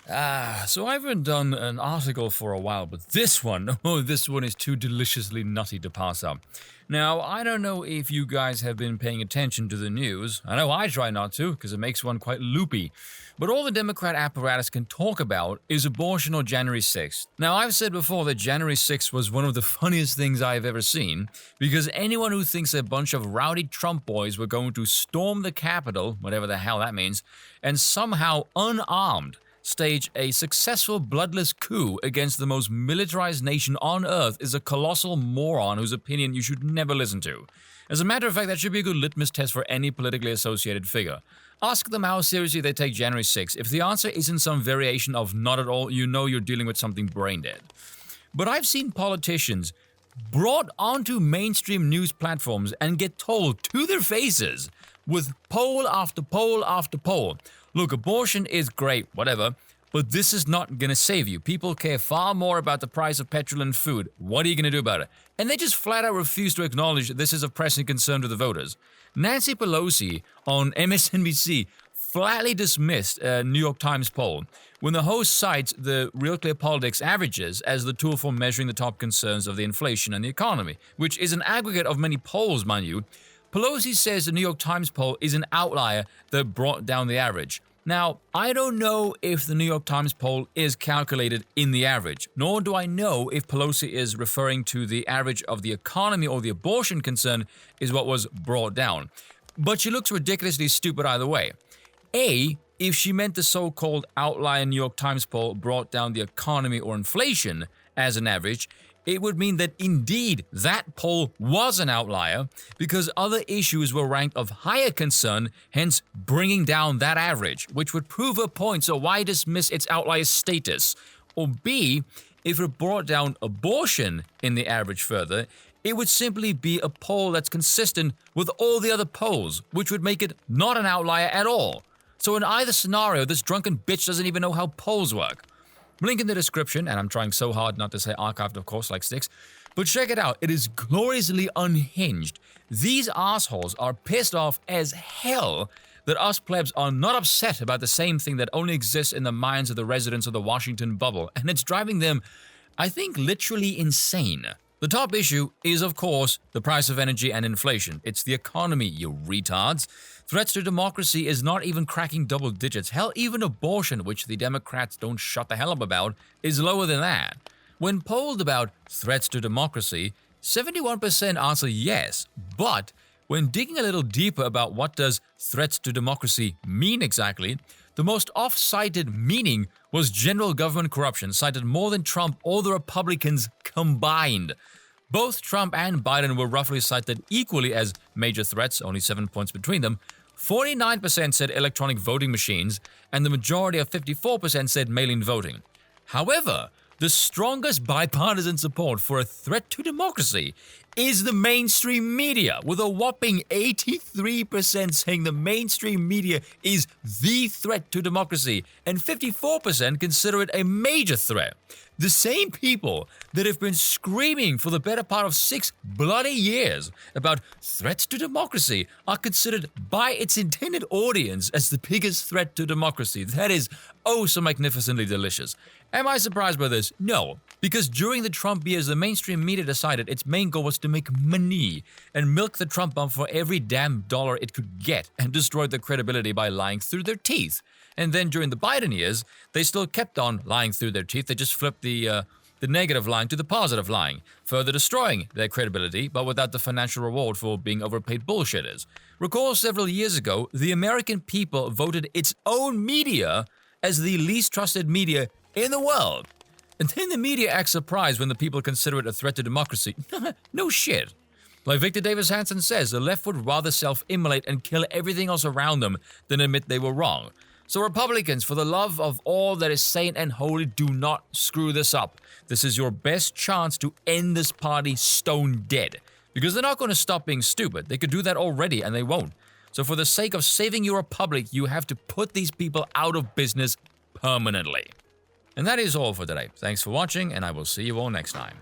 So I haven't done an article for a while, but this one, oh, this one is too deliciously nutty to pass up. Now, I don't know if you guys have been paying attention to the news. I know I try not to, because it makes one quite loopy. But all the Democrat apparatus can talk about is abortion or January 6th. Now, I've said before that January 6th was one of the funniest things I've ever seen, because anyone who thinks a bunch of rowdy Trump boys were going to storm the Capitol, whatever the hell that means, and somehow unarmed, stage a successful bloodless coup against the most militarized nation on earth is a colossal moron whose opinion you should never listen to. As a matter of fact, that should be a good litmus test for any politically associated figure. Ask them how seriously they take January 6th. If the answer isn't some variation of not at all, you know you're dealing with something brain dead. But I've seen politicians brought onto mainstream news platforms and get told to their faces with poll after poll after poll, look, abortion is great, whatever, but this is not going to save you. People care far more about the price of petrol and food. What are you going to do about it? And they just flat out refuse to acknowledge that this is of pressing concern to the voters. Nancy Pelosi on MSNBC flatly dismissed a New York Times poll when the host cites the Real Clear Politics averages as the tool for measuring the top concerns of the inflation and the economy, which is an aggregate of many polls, mind you. Pelosi says the New York Times poll is an outlier that brought down the average. Now, I don't know if the New York Times poll is calculated in the average, nor do I know if Pelosi is referring to the average of the economy or the abortion concern is what was brought down. But she looks ridiculously stupid either way. A, if she meant the so-called outlier New York Times poll brought down the economy or inflation as an average, it would mean that indeed that poll was an outlier because other issues were ranked of higher concern, hence bringing down that average, which would prove her point, so why dismiss its outlier status? Or B, if it brought down abortion in the average further, it would simply be a poll that's consistent with all the other polls, which would make it not an outlier at all. So in either scenario, this drunken bitch doesn't even know how polls work. Link in the description, and I'm trying so hard not to say archived, of course, like Sticks. But check it out, it is gloriously unhinged. These assholes are pissed off as hell that us plebs are not upset about the same thing that only exists in the minds of the residents of the Washington bubble, and it's driving them, I think, literally insane. The top issue is, of course, the price of energy and inflation. It's the economy, you retards. Threats to democracy is not even cracking double digits. Hell, even abortion, which the Democrats don't shut the hell up about, is lower than that. When polled about threats to democracy, 71% answer yes, but when digging a little deeper about what does threats to democracy mean exactly, the most oft-cited meaning was general government corruption, cited more than Trump or the Republicans combined. Both Trump and Biden were roughly cited equally as major threats, only 7 points between them. 49% said electronic voting machines, and the majority of 54% said mail-in voting. However, the strongest bipartisan support for a threat to democracy is the mainstream media, with a whopping 83% saying the mainstream media is the threat to democracy, and 54% consider it a major threat. The same people that have been screaming for the better part of 6 bloody years about threats to democracy are considered by its intended audience as the biggest threat to democracy. That is oh so magnificently delicious. Am I surprised by this? No, because during the Trump years, the mainstream media decided its main goal was to make money and milk the Trump bump for every damn dollar it could get and destroyed their credibility by lying through their teeth. And then during the Biden years, they still kept on lying through their teeth. They just flipped the negative lying to the positive lying, further destroying their credibility, but without the financial reward for being overpaid bullshitters. Recall several years ago, the American people voted its own media as the least trusted media in the world. And then the media acts surprised when the people consider it a threat to democracy. No shit. Like Victor Davis Hanson says, the left would rather self-immolate and kill everything else around them than admit they were wrong. So Republicans, for the love of all that is sane and holy, do not screw this up. This is your best chance to end this party stone dead. Because they're not going to stop being stupid. They could do that already, and they won't. So for the sake of saving your republic, you have to put these people out of business permanently. And that is all for today. Thanks for watching, and I will see you all next time.